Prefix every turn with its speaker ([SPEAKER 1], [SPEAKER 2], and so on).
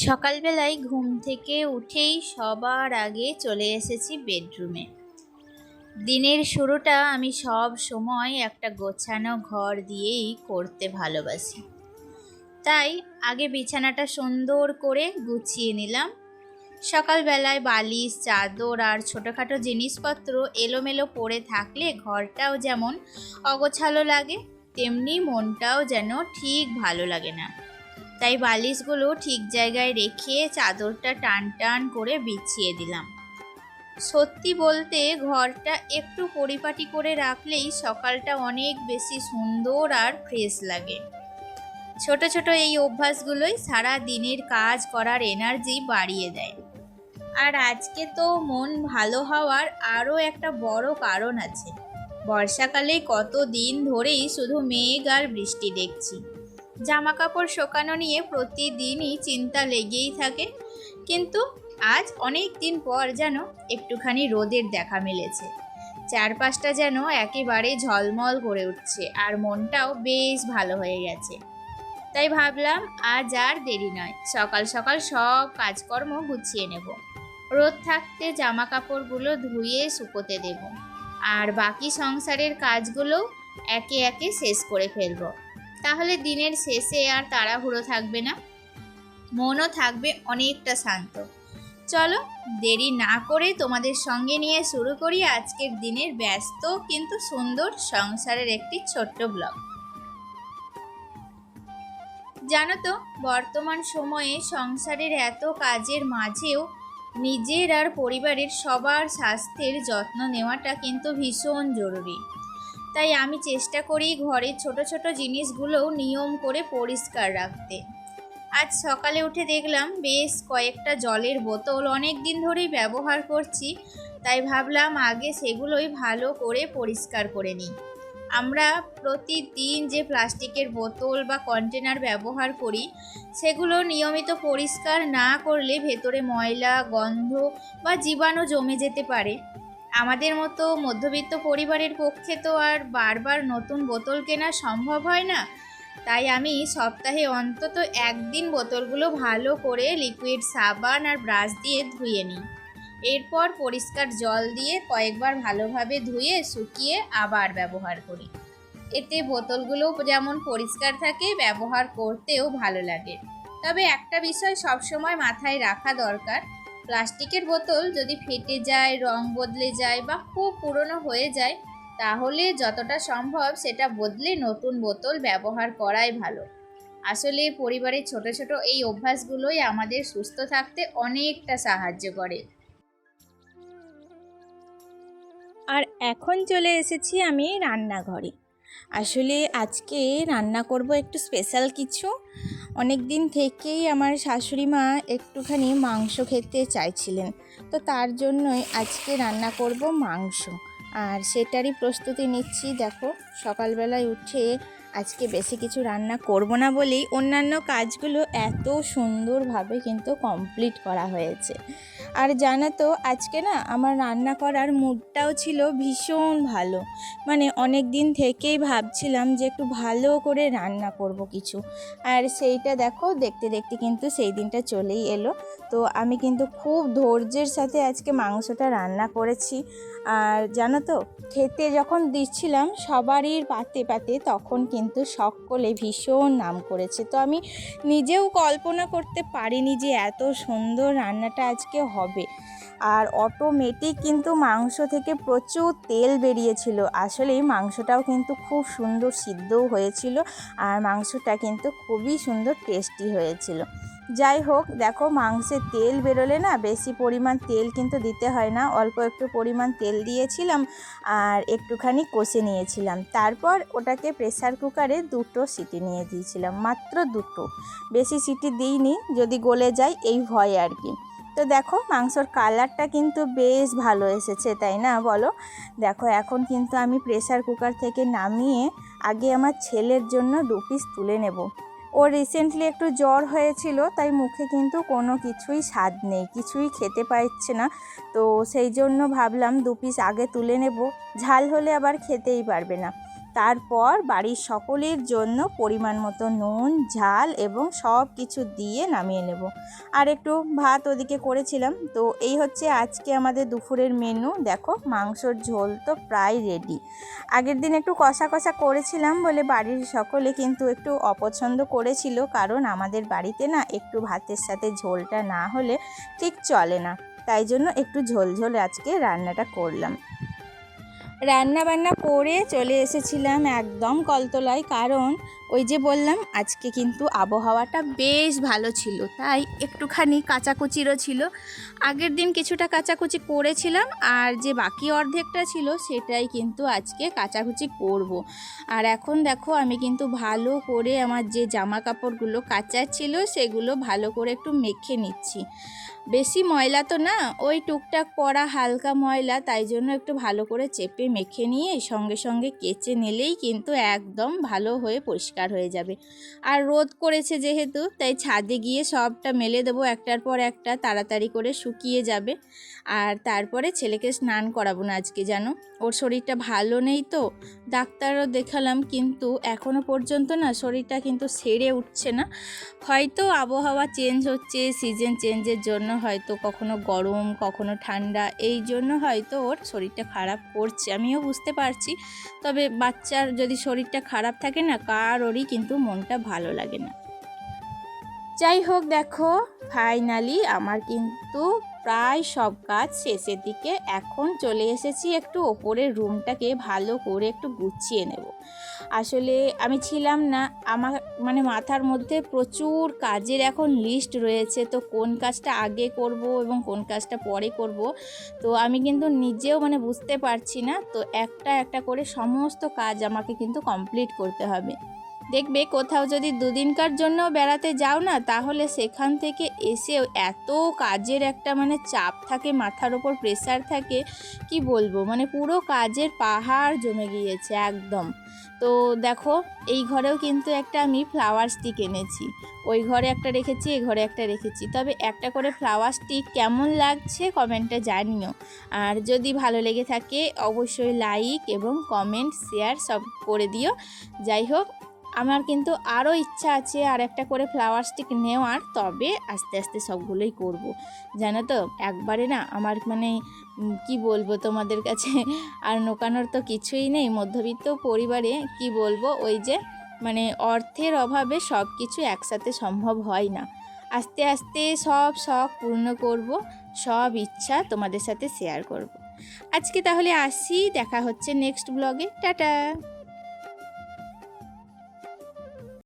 [SPEAKER 1] সকালবেলায় ঘুম থেকে উঠেই সবার আগে চলে এসেছি বেডরুমে। দিনের শুরুটা আমি সব সময় একটা গোছানো ঘর দিয়েই করতে ভালোবাসি। তাই আগে বিছানাটা সুন্দর করে গুছিয়ে নিলাম। সকালবেলায় বালিশ, চাদর আর ছোটোখাটো জিনিসপত্র এলোমেলো পড়ে থাকলে ঘরটাও যেমন অগোছালো লাগে, তেমনি মনটাও যেন ঠিক ভালো লাগে না। তাই বালিশগুলো ঠিক জায়গায় রেখে চাদরটা টান টান করে বিছিয়ে দিলাম। সত্যি বলতে ঘরটা একটু পরিপাটি করে রাখলেই সকালটা অনেক বেশি সুন্দর আর ফ্রেশ লাগে। ছোট ছোট এই অভ্যাসগুলোই সারা দিনের কাজ করার এনার্জি বাড়িয়ে দেয়। আর আজকে তো মন ভালো হওয়ার আরও একটা বড় কারণ আছে। বর্ষাকালে কত দিন ধরেই শুধু মেঘ আর বৃষ্টি দেখছি। জামা কাপড় শুকানো নিয়ে প্রতিদিনই চিন্তা লেগেই থাকে, কিন্তু আজ অনেক দিন পর যেন একটুখানি রোদের দেখা মিলেছে। চারপাশটা যেন একেবারে ঝলমল করে উঠছে আর মনটাও বেশ ভালো হয়ে গেছে। তাই ভাবলাম আজ আর দেরি নয়, সকাল সকাল সব কাজকর্ম গুছিয়ে নেব। রোদ থাকতে জামা কাপড়গুলো ধুয়ে শুকোতে দেব, আর বাকি সংসারের কাজগুলো একে একে শেষ করে ফেলবো। তাহলে দিনের শেষে আর তাড়াহুড়ো থাকবে না, মনও থাকবে অনেকটা শান্ত। চলো দেরি না করে তোমাদের সঙ্গে নিয়ে শুরু করি আজকের দিনের ব্যস্ত কিন্তু সুন্দর সংসারের একটি ছোট্ট ব্লগ। জানো তো, বর্তমান সময়ে সংসারের এত কাজের মাঝেও নিজের আর পরিবারের সবার স্বাস্থ্যের যত্ন নেওয়াটা কিন্তু ভীষণ জরুরি। তাই আমি চেষ্টা করি ঘরের ছোট ছোট জিনিসগুলোও নিয়ম করে পরিষ্কার রাখতে। আজ সকালে উঠে দেখলাম বেশ কয়েকটা জলের বোতল অনেক দিন ধরেই ব্যবহার করছি, তাই ভাবলাম আগে সেগুলোই ভালো করে পরিষ্কার করে নিই। আমরা প্রতিদিন যে প্লাস্টিকের বোতল বা কন্টেনার ব্যবহার করি, সেগুলো নিয়মিত পরিষ্কার না করলে ভেতরে ময়লা, গন্ধ বা জীবাণু জমে যেতে পারে। আমাদের মতো মধ্যবিত্ত পরিবারের পক্ষে তো আর বারবার নতুন বোতল কেনা সম্ভব হয় না। তাই আমি সপ্তাহে অন্তত একদিন বোতলগুলো ভালো করে লিকুইড সাবান আর ব্রাশ দিয়ে ধুয়ে নিই। এরপর পরিষ্কার জল দিয়ে কয়েকবার ভালোভাবে ধুয়ে শুকিয়ে আবার ব্যবহার করি। এতে বোতলগুলো যেমন পরিষ্কার থাকে, ব্যবহার করতেও ভালো লাগে। তবে একটা বিষয় সবসময় মাথায় রাখা দরকার, প্লাস্টিকের বোতল যদি ফেটে যায়, রং বদলে যায় বা খুব পুরনো হয়ে যায়, তাহলে যতটা সম্ভব সেটা বদলে নতুন বোতল ব্যবহার করাই ভালো। আসলে পরিবারের ছোট ছোট এই অভ্যাসগুলোই আমাদের সুস্থ থাকতে অনেকটা সাহায্য করে। আর এখন চলে এসেছি আমি রান্নাঘরে। আসলে আজকে রান্না করব একটু স্পেশাল কিছু। অনেক দিন থেকেই আমার শাশুড়ি মা একটুখানি মাংস খেতে চাইছিলেন, তো তার জন্যই আজকে রান্না করব মাংস। আর সেটারই প্রস্তুতি নিচ্ছি। দেখো, সকালবেলায় উঠে আজকে বেশি কিছু রান্না করব না বলেই অন্যান্য কাজগুলো এত সুন্দরভাবে কিন্তু কমপ্লিট করা হয়েছে। আর জানো তো, আজকে না আমার রান্না করার মুডটাও ছিল ভীষণ ভালো। মানে অনেক দিন থেকেই ভাবছিলাম যে একটু ভালো করে রান্না করব কিছু। আর সেইটা দেখো, দেখতে দেখতে কিন্তু সেই দিনটা চলেই এলো। তো আমি কিন্তু খুব ধৈর্যের সাথে আজকে মাংসটা রান্না করেছি। আর জানো তো, খেতে যখন দিচ্ছিলাম সবারই পাতে পাতে, তখন কিন্তু সকলে ভীষণ নাম করেছে। তো আমি নিজেও কল্পনা করতে পারিনি যে এত সুন্দর রান্নাটা আজকে হবে। আর অটোমেটিক কিন্তু মাংস থেকে প্রচুর তেল বেরিয়েছিল। আসলেই মাংসটাও কিন্তু খুব সুন্দর সিদ্ধও হয়েছিল, আর মাংসটা কিন্তু খুবই সুন্দর টেস্টি হয়েছিল। যাই হোক, দেখো, মাংসে তেল বেরোলে না বেশি পরিমাণ তেল কিন্তু দিতে হয় না, অল্প একটু পরিমাণ তেল দিয়েছিলাম আর একটুখানি কষে নিয়েছিলাম। তারপর ওটাকে প্রেসার কুকারে 2টো সিটি নিয়ে দিয়েছিলাম, মাত্র 2টো, বেশি সিটি দিইনি, যদি গলে যায় এই ভয় আর কি। তো দেখো, মাংসর কালারটা কিন্তু বেশ ভালো এসেছে, তাই না বলো? দেখো, এখন কিন্তু আমি প্রেসার কুকার থেকে নামিয়ে আগে আমার ছেলের জন্য 2 পিস তুলে নেব। ওর রিসেন্টলি একটু জ্বর হয়েছিল, তাই মুখে কিন্তু কোনো কিছুই স্বাদ নেই, কিছুই খেতে পারছে না। তো সেই জন্য ভাবলাম 2 পিস আগে তুলে নেব, ঝাল হলে আবার খেতেই পারবে না। তারপর বাড়ির সকলের জন্য পরিমাণ মতো নুন, ঝাল এবং সব কিছু দিয়ে নামিয়ে নেব। আর একটু ভাত ওদিকে করেছিলাম। তো এই হচ্ছে আজকে আমাদের দুপুরের মেনু। দেখো, মাংসর ঝোল তো প্রায় রেডি। আগের দিন একটু কষা কষা করেছিলাম বলে বাড়ির সকলে কিন্তু একটু অপছন্দ করেছিল, কারণ আমাদের বাড়িতে না একটু ভাতের সাথে ঝোলটা না হলে ঠিক চলে না। তাই জন্য একটু ঝোল ঝোল আজকে রান্নাটা করলাম। রান্না বান্না করে চলে এসেছিলাম একদম কলতলায়, কারণ ওই যে বললাম আজকে কিন্তু আবহাওয়াটা বেশ ভালো ছিল, তাই একটুখানি কাচাকুচিরও ছিল। আগের দিন কিছুটা কাচাকুচি করেছিলাম, আর যে বাকি অর্ধেকটা ছিল সেটাই কিন্তু আজকে কাচাকুচি করব। আর এখন দেখো, আমি কিন্তু ভালো করে আমার যে জামা কাপড়গুলো কাচার ছিল সেগুলো ভালো করে একটু মেখে নিচ্ছি। বেশি ময়লা তো না, ওই টুকটাক পরা হালকা ময়লা, তাই জন্য একটু ভালো করে চেপে মেখে নিয়ে সঙ্গে সঙ্গে কেচে নিলেই কিন্তু একদম ভালো হয়ে পরিষ্কার হয়ে যাবে। আর রোদ করেছে যেহেতু, তাই ছাদে গিয়ে সবটা মেলে দেবো একটার পর একটা, তাড়াতাড়ি করে শুকিয়ে যাবে। আর তারপরে ছেলেকে স্নান করাবো না আজকে, জানো ওর শরীরটা ভালো নেই তো। ডাক্তারও দেখালাম, কিন্তু এখনও পর্যন্ত না শরীরটা কিন্তু সেরে উঠছে না। হয়তো আবহাওয়া চেঞ্জ হচ্ছে, সিজন চেঞ্জের জন্য হয়তো কখনো গরম কখনো ঠান্ডা, এই জন্য হয়তো ওর শরীরটা খারাপ করছে, আমিও বুঝতে পারছি। তবে বাচ্চার যদি শরীরটা খারাপ থাকে না, কারোরই কিন্তু মনটা ভালো লাগে না। যাই হোক, দেখো ফাইনালি আমার কিন্তু প্রায় সব কাজ শেষের দিকে। এখন চলে এসেছি একটু ওপরের রুমটাকে ভালো করে একটু গুছিয়ে নেব। আসলে আমি ছিলাম না, আমার মাথার মধ্যে প্রচুর কাজের এখন লিস্ট রয়েছে, তো কোন কাজটা আগে করব এবং কোন কাজটা পরে করব, তো আমি কিন্তু নিজেও বুঝতে পারছি না। তো একটা একটা করে সমস্ত কাজ আমাকে কিন্তু কমপ্লিট করতে হবে। দেখবে কোথাও যদি দুদিনকার জন্য বেড়াতে যাও না, তাহলে সেখান থেকে এসেও এত কাজের একটা চাপ থাকে, মাথার ওপর প্রেসার থাকে, কি বলবো, পুরো কাজের পাহাড় জমে গিয়েছে একদম। তো দেখো, এই ঘরেও কিন্তু একটা আমি ফ্লাওয়ার স্টিক এনেছি, ওই ঘরে একটা রেখেছি, এই ঘরে একটা রেখেছি। তবে একটা করে ফ্লাওয়ার স্টিক কেমন লাগছে কমেন্টে জানিও। আর যদি ভালো লেগে থাকে অবশ্যই লাইক এবং কমেন্ট শেয়ার সব করে দিও। যাই হোক, আমার কিন্তু আরও ইচ্ছা আছে আর একটা করে ফ্লাওয়ার স্টিক নেওয়ার, তবে আস্তে আস্তে সবগুলোই করব। জানো তো, একবারে না আমার কি বলবো তোমাদের কাছে, আর নোকানোর তো কিছুই নেই। মধ্যবিত্ত পরিবারে কি বলবো, ওই যে অর্থের অভাবে সব কিছু একসাথে সম্ভব হয় না। আস্তে আস্তে সব শখ পূর্ণ করব, সব ইচ্ছা তোমাদের সাথে শেয়ার করব। আজকে তাহলে আসি, দেখা হচ্ছে নেক্সট ব্লগে। টাটা।